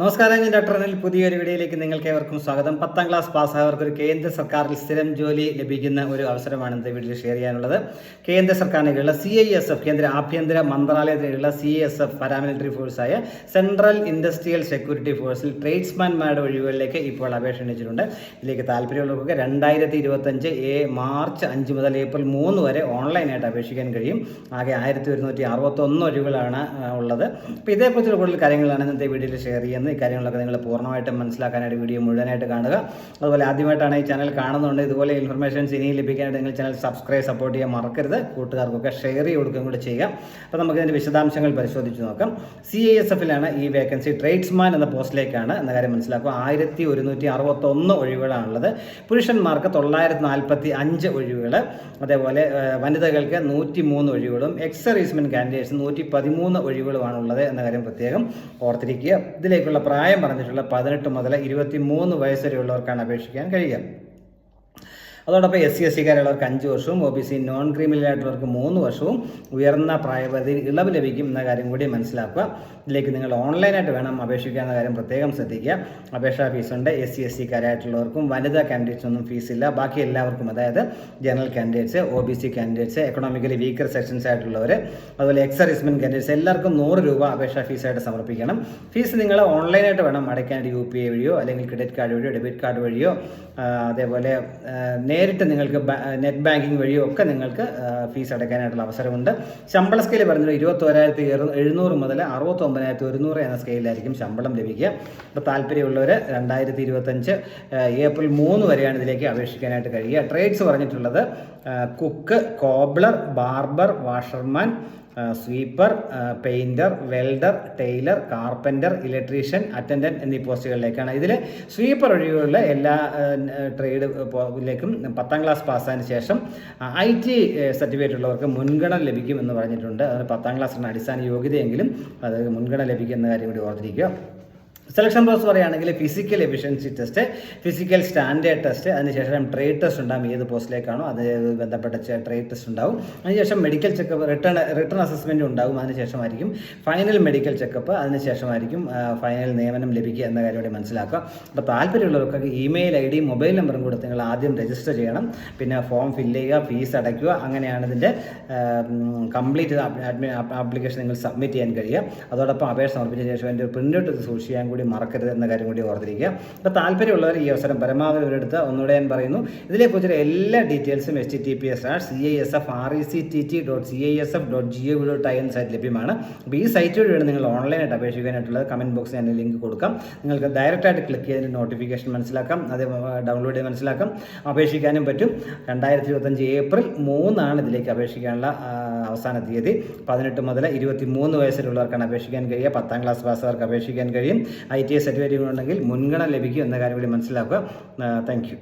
നമസ്കാരം, ഞാൻ ഡോക്ടർ അനിൽ. പുതിയൊരു വീഡിയോയിലേക്ക് നിങ്ങൾക്ക് ഏവർക്കും സ്വാഗതം. 10ാം ക്ലാസ് പാസ്സായവർക്ക് ഒരു കേന്ദ്ര സർക്കാരിൽ സ്ഥിരം ജോലി ലഭിക്കുന്ന ഒരു അവസരമാണ് ഇന്നത്തെ വീഡിയോയിൽ ഷെയർ ചെയ്യാനുള്ളത്. കേന്ദ്ര സർക്കാരിനുള്ള CISF, കേന്ദ്ര ആഭ്യന്തര മന്ത്രാലയത്തിലുള്ള CISF പാരാമിലിറ്ററി ഫോഴ്സായ സെൻട്രൽ ഇൻഡസ്ട്രിയൽ സെക്യൂരിറ്റി ഫോഴ്സിൽ ട്രേഡ്സ്മാൻമാരുടെ ഒഴിവുകളിലേക്ക് ഇപ്പോൾ അപേക്ഷ ക്ഷണിച്ചിട്ടുണ്ട്. ഇതിലേക്ക് താല്പര്യമുള്ളവർക്ക് 2025 മാർച്ച് 5 മുതൽ ഏപ്രിൽ 3 വരെ ഓൺലൈനായിട്ട് അപേക്ഷിക്കാൻ കഴിയും. ആകെ 1161 ഒഴിവുകളാണ് ഉള്ളത്. അപ്പോൾ ഇതേക്കുറിച്ചുള്ള കൂടുതൽ കാര്യങ്ങളാണ് ഇന്നത്തെ വീഡിയോയിൽ ഷെയർ ചെയ്യുന്നത്. ഈ കാര്യങ്ങളൊക്കെ നിങ്ങൾ പൂർണ്ണമായിട്ടും മനസ്സിലാക്കാനായിട്ട് വീഡിയോ മുഴുവനായിട്ട് കാണുക. അതുപോലെ ആദ്യമായിട്ടാണ് ഈ ചാനൽ കാണുന്നുണ്ട്, ഇതുപോലെ ഇൻഫർമേഷൻസ് ഇനിയും ലഭിക്കാനായിട്ട് നിങ്ങൾ ചാനൽ സബ്സ്ക്രൈബ് ചെയ്യാൻ മറക്കരുത്. കൂട്ടുകാർക്കൊക്കെ ഷെയർ ചെയ്ത് കൊടുക്കുകയും കൂടി ചെയ്യുക. അപ്പോൾ നമുക്കിതിൻ്റെ വിശദാംശങ്ങൾ പരിശോധിച്ച് നോക്കാം. CISFലാണ് ഈ വേക്കൻസി. ട്രേഡ്സ്മാൻ എന്ന പോസ്റ്റിലേക്കാണ് എന്ന കാര്യം മനസ്സിലാക്കുക. 1161 ഒഴിവുകളാണുള്ളത്. പുരുഷന്മാർക്ക് 945 ഒഴിവുകൾ, അതേപോലെ വനിതകൾക്ക് 103 ഒഴിവുകളും എക്സ് സർവീസ്മെൻ കാൻഡിഡേറ്റ്സ് 113 ഒഴിവുകളുമാണുള്ളത് എന്ന കാര്യം പ്രത്യേകം ഓർത്തിരിക്കുക. ഇതിലേക്കുള്ള പ്രായം പറഞ്ഞിട്ടുള്ള 18 മുതൽ 23 വയസ്സ് വരെയുള്ളവർക്കാണ് അപേക്ഷിക്കാൻ കഴിയുക. അതോടൊപ്പം SC/SC-കാരുള്ളവർക്ക് 5 വർഷവും OBC നോൺ ക്രീമിനലായിട്ടുള്ളവർക്ക് 3 വർഷവും ഉയർന്ന പ്രായപരിധിയിൽ ഇളവ് ലഭിക്കും എന്ന കാര്യം കൂടി മനസ്സിലാക്കുക. ഇതിലേക്ക് നിങ്ങൾ ഓൺലൈനായിട്ട് വേണം അപേക്ഷിക്കുക എന്ന കാര്യം പ്രത്യേകം ശ്രദ്ധിക്കുക. അപേക്ഷാ ഫീസുണ്ട്. SC/SC-കാരായിട്ടുള്ളവർക്കും വനിതാ കാൻഡിഡേറ്റ്സൊന്നും ഫീസില്ല. ബാക്കി എല്ലാവർക്കും, അതായത് general candidates, OBC candidates, economically weaker sections ആയിട്ടുള്ളവർ, അതുപോലെ എക്സ് സർവീസ്മെൻ കാൻഡിഡേറ്റ്സ് എല്ലാവർക്കും 100 രൂപ അപേക്ഷാ ഫീസായിട്ട് സമർപ്പിക്കണം. ഫീസ് നിങ്ങൾ ഓൺലൈനായിട്ട് വേണം അടയ്ക്കാനായിട്ട്. UPI വഴിയോ അല്ലെങ്കിൽ ക്രെഡിറ്റ് കാർഡ് വഴിയോ ഡെബിറ്റ് കാർഡ് വഴിയോ അതേപോലെ നേരിട്ട് നിങ്ങൾക്ക് നെറ്റ് ബാങ്കിങ് വഴിയോ ഒക്കെ നിങ്ങൾക്ക് ഫീസ് അടയ്ക്കാനായിട്ടുള്ള അവസരമുണ്ട്. ശമ്പള സ്കെയിൽ പറഞ്ഞത് 21,700 മുതൽ 69,100 എന്ന സ്കെയിലായിരിക്കും ശമ്പളം ലഭിക്കുക. അപ്പോൾ താല്പര്യമുള്ളവർ 2025 ഏപ്രിൽ 3 വരെയാണ് ഇതിലേക്ക് അപേക്ഷിക്കാനായിട്ട് കഴിയുക. ട്രേഡ്സ് പറഞ്ഞിട്ടുള്ളത് cook, cobbler, barber, washerman, sweeper, painter, welder, tailor, carpenter, electrician, attendant എന്നീ പോസ്റ്റുകളിലേക്കാണ്. ഇതിൽ സ്വീപ്പർ ഒഴികെയുള്ള എല്ലാ ട്രേഡിലേക്കും 10ാം ക്ലാസ് പാസ്സായതിനു ശേഷം IT സർട്ടിഫിക്കറ്റ് ഉള്ളവർക്ക് മുൻഗണന ലഭിക്കും എന്ന് പറഞ്ഞിട്ടുണ്ട്. അതിന് 10ാം ക്ലാസ്സിന് അടിസ്ഥാന യോഗ്യതയെങ്കിലും അത് മുൻഗണന ലഭിക്കുന്ന കാര്യം കൂടി ഓർത്തിരിക്കുക. സെലക്ഷൻ പ്രോസസ് പറയുകയാണെങ്കിൽ physical efficiency test, physical standard test, അതിനുശേഷം ട്രേഡ് ടെസ്റ്റ് ഉണ്ടാകും. ഏത് പോസ്റ്റിലേക്കാണോ അത് ബന്ധപ്പെട്ട ട്രേഡ് ടെസ്റ്റ് ഉണ്ടാവും. അതിനുശേഷം മെഡിക്കൽ ചെക്കപ്പ്, റിട്ടേൺ അസസ്മെൻറ്റ് ഉണ്ടാകും. അതിനുശേഷമായിരിക്കും ഫൈനൽ മെഡിക്കൽ ചെക്കപ്പ്, അതിനുശേഷമായിരിക്കും ഫൈനൽ നിയമനം ലഭിക്കുക എന്ന കാര്യം കൂടി മനസ്സിലാക്കുക. അപ്പോൾ താല്പര്യമുള്ളവർക്കൊക്കെ ഇമെയിൽ ID, മൊബൈൽ നമ്പറും കൊടുത്ത് നിങ്ങൾ ആദ്യം രജിസ്റ്റർ ചെയ്യണം. പിന്നെ ഫോം ഫില്ല് ചെയ്യുക, ഫീസ് അടയ്ക്കുക. അങ്ങനെയാണ് ഇതിൻ്റെ കംപ്ലീറ്റ് ആപ്ലിക്കേഷൻ നിങ്ങൾ സബ്മിറ്റ് ചെയ്യാൻ കഴിയുക. അതോടൊപ്പം അപേക്ഷ സമർപ്പിച്ച ശേഷം എൻ്റെ ഒരു പ്രിൻ്റ് ഔട്ട് സൂക്ഷിക്കാൻ കൂടി മറക്കരുത് എന്ന കാര്യം കൂടി ഓർത്തിരിക്കുക. അപ്പോൾ താല്പര്യമുള്ളവർ ഈ അവസരം പരമാവധി ഇവരെടുത്ത് ഒന്നുകൂടെ ഞാൻ പറയുന്നു. ഇതിനെക്കുറിച്ചുള്ള എല്ലാ ഡീറ്റെയിൽസും https:/CISF-REC.CISF.gov.in സൈറ്റ് ലഭ്യമാണ്. അപ്പോൾ ഈ സൈറ്റ് വഴി വേണം നിങ്ങൾ ഓൺലൈനായിട്ട് അപേക്ഷിക്കാനായിട്ടുള്ളത്. കമൻറ്റ് ബോക്സിൽ ഞാൻ ലിങ്ക് കൊടുക്കാം. നിങ്ങൾക്ക് ഡയറക്റ്റായിട്ട് ക്ലിക്ക് ചെയ്തതിൻ്റെ നോട്ടിഫിക്കേഷൻ മനസ്സിലാക്കാം, അത് ഡൗൺലോഡ് ചെയ്ത് മനസ്സിലാക്കാം. അപേക്ഷിക്കാനും പറ്റും. 2025 ഏപ്രിൽ 3 ഇതിലേക്ക് അപേക്ഷിക്കാനുള്ള അവസാന തീയതി. 18 മുതൽ 23 വയസ്സിലുള്ളവർക്കാണ് അപേക്ഷിക്കാൻ കഴിയുക. 10ാം ക്ലാസ് പാസ്സുകാർക്ക് അപേക്ഷിക്കാൻ കഴിയും. IT സർട്ടിഫിക്കറ്റ് ഉണ്ടെങ്കിൽ മുൻഗണന ലഭിക്കും എന്ന കാര്യം കൂടി മനസ്സിലാക്കുക. Thank you.